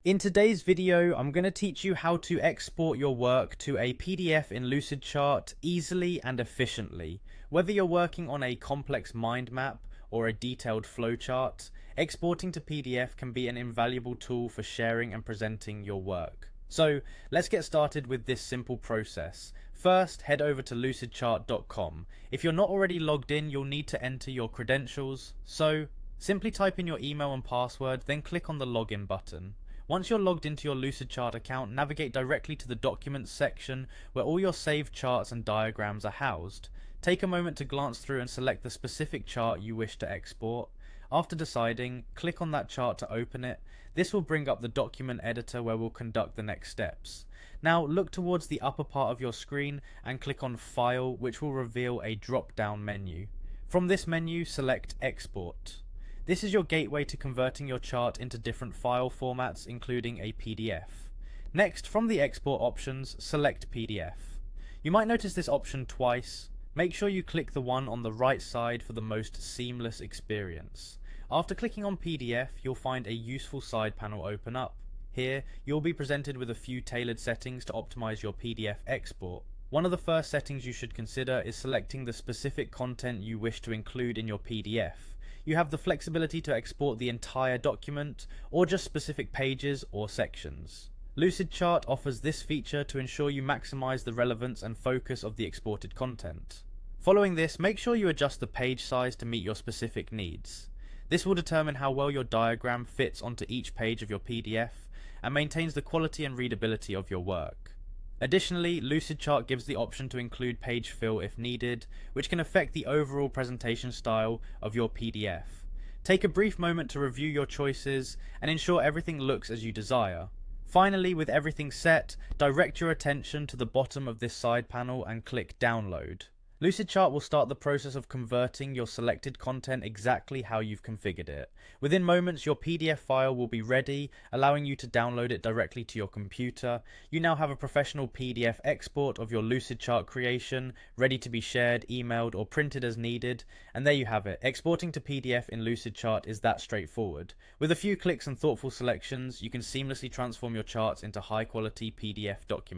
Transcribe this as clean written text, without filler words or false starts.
In today's video, I'm going to teach you how to export your work to a PDF in Lucidchart easily and efficiently. Whether you're working on a complex mind map or a detailed flowchart, exporting to PDF can be an invaluable tool for sharing and presenting your work. So let's get started with this simple process. First, head over to lucidchart.com. If you're not already logged in, you'll need to enter your credentials. So simply type in your email and password, then click on the login button. Once you're logged into your Lucidchart account, navigate directly to the Documents section where all your saved charts and diagrams are housed. Take a moment to glance through and select the specific chart you wish to export. After deciding, click on that chart to open it. This will bring up the document editor where we'll conduct the next steps. Now look towards the upper part of your screen and click on File, which will reveal a drop-down menu. From this menu, select Export. This is your gateway to converting your chart into different file formats, including a PDF. Next, from the export options, select PDF. You might notice this option twice. Make sure you click the one on the right side for the most seamless experience. After clicking on PDF, you'll find a useful side panel open up. Here, you'll be presented with a few tailored settings to optimize your PDF export. One of the first settings you should consider is selecting the specific content you wish to include in your PDF. You have the flexibility to export the entire document or just specific pages or sections. Lucidchart offers this feature to ensure you maximize the relevance and focus of the exported content. Following this, make sure you adjust the page size to meet your specific needs. This will determine how well your diagram fits onto each page of your PDF and maintains the quality and readability of your work. Additionally, Lucidchart gives the option to include page fill if needed, which can affect the overall presentation style of your PDF. Take a brief moment to review your choices and ensure everything looks as you desire. Finally, with everything set, direct your attention to the bottom of this side panel and click Download. Lucidchart will start the process of converting your selected content exactly how you've configured it. Within moments, your PDF file will be ready, allowing you to download it directly to your computer. You now have a professional PDF export of your Lucidchart creation, ready to be shared, emailed, or printed as needed. And there you have it. Exporting to PDF in Lucidchart is that straightforward. With a few clicks and thoughtful selections, you can seamlessly transform your charts into high-quality PDF documents.